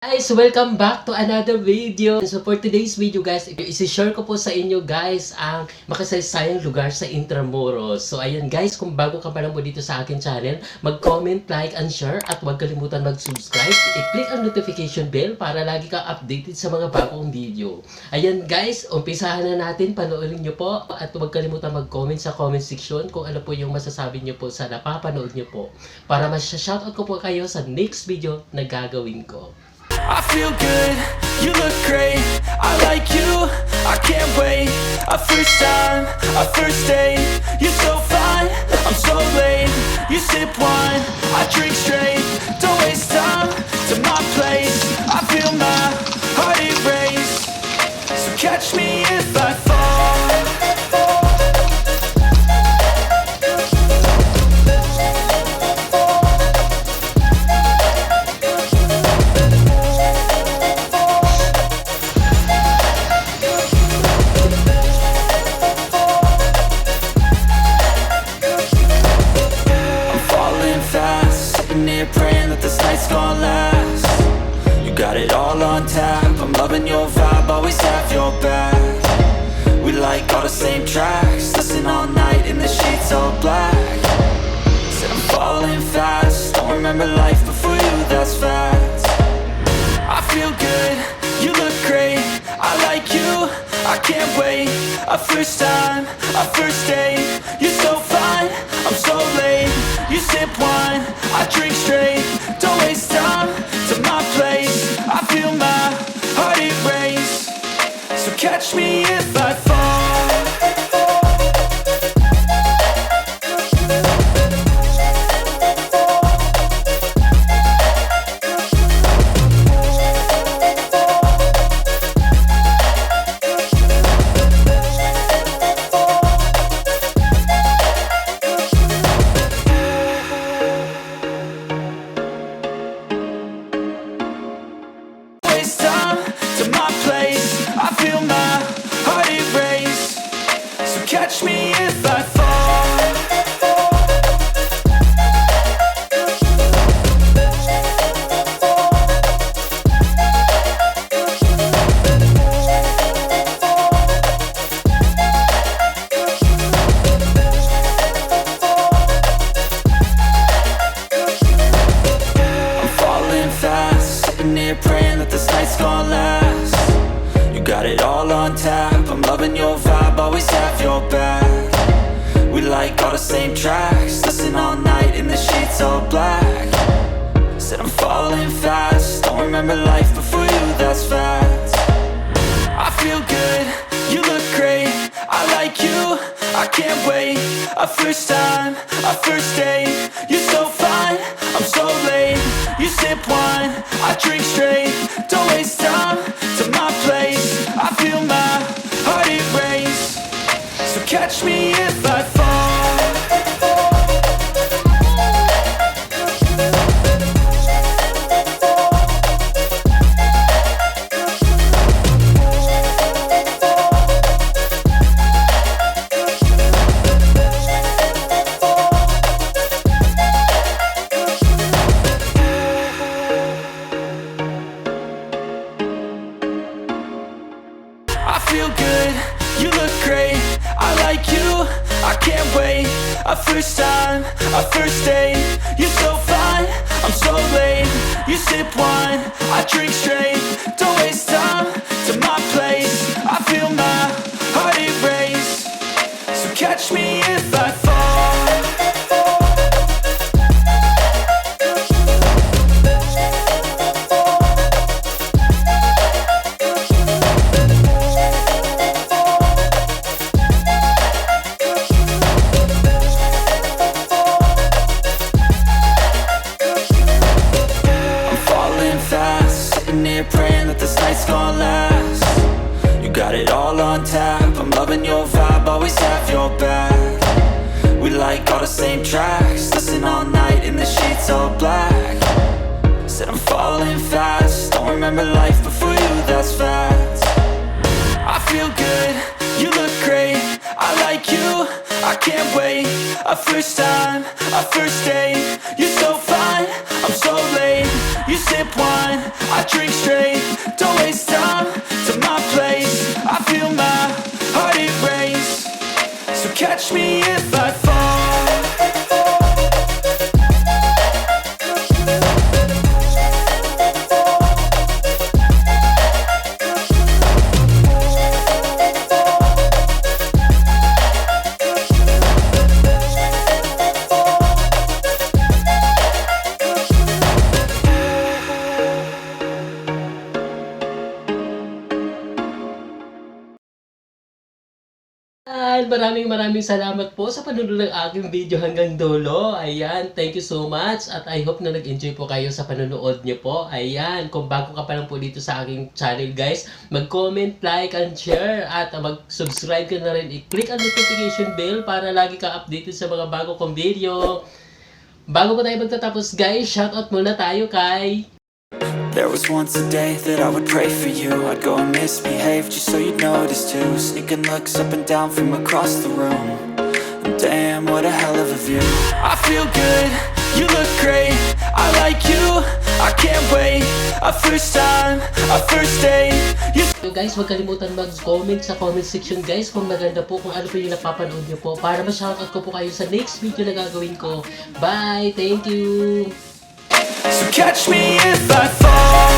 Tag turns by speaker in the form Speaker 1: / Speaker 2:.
Speaker 1: Guys, welcome back to another video. So for today's video guys, isi-share ko po sa inyo guys ang makasaysayang lugar sa Intramuros. So ayan guys, kung bago ka pa lang po dito sa akin channel, mag-comment, like, and share at huwag kalimutan mag-subscribe. I-click ang notification bell para lagi kang updated sa mga bagong video. Ayan guys, umpisahan na natin, panoorin nyo po at huwag kalimutan mag-comment sa comment section kung ano po yung masasabi nyo po sa napapanood nyo po para mas-shoutout ko po kayo sa next video na gagawin ko.
Speaker 2: I feel good, you look great, I like you, I can't wait. A first time, a first date, you're so fine, I'm so late. You sip wine, I drink straight, don't waste time to my place. I feel my heart erase, so catch me if I fall. Praying that this night's gonna last. You got it all on tap, I'm loving your vibe, always have your back. We like all the same tracks, listen all night in the sheets all black. Said I'm falling fast, don't remember life before you, that's facts. I feel good, you look great, I like you, I can't wait. A first time, a first date, you're so fine, I'm so late. You sip wine, I drink straight, don't waste time to my place. I feel my heart erase, so catch me if I fall. Catch me if I fall. I'm falling fast, sitting here praying that this night's gonna last. You got it all on tap, I'm loving your vibe, always have your back. We like all the same tracks, listen all night in the sheets all black. Said I'm falling fast, don't remember life before you, that's facts. I feel good, you look great, I like you, I can't wait. A first time, a first date, you're so fine, I'm so late. You sip wine, I drink straight, don't waste time to my place. I feel my heart erase, so catch me if I fall. I feel good, you look great, I like you, I can't wait. A first time, a first date, you're so fine, I'm so late. You sip wine, I drink straight, don't waste time to my place. I feel my heart erase, so catch me if I fall. Praying that this night's gonna last. You got it all on tap, I'm loving your vibe, always have your back. We like all the same tracks, listen all night in the sheets all black. Said I'm falling fast, don't remember life before you, that's facts. I feel good, you look great, I like you, I I can't wait. A first time, a first date. You're so fine, I'm so late. You sip wine, I drink straight. Don't waste time to my place. I feel my heart erase. So catch me if I fall.
Speaker 1: Maraming salamat po sa panonood ng aking video hanggang dulo. Ayan, thank you so much at I hope na nag-enjoy po kayo sa panonood niyo po. Ayan, kung bago ka pa lang po dito sa aking channel guys, mag-comment, like, and share at mag-subscribe ka na rin. I-click ang notification bell para lagi ka updated sa mga bago kong video. Bago pa tayo magtatapos guys, shoutout muna tayo kay...
Speaker 2: There was once a day that I would pray for you. I'd go and misbehave just so you'd notice too. Sneaking looks up and down from across the room. And damn, what a hell of a view. I feel good, you look great. I like you, I can't wait. A first time, a first date.
Speaker 1: So guys, huwag kalimutan mag-comment sa comment section guys kung maganda po, kung ano po yung napapanood nyo po para ma-shoutout ko po kayo sa next video na gagawin ko. Bye! Thank you!
Speaker 2: So catch me if I fall.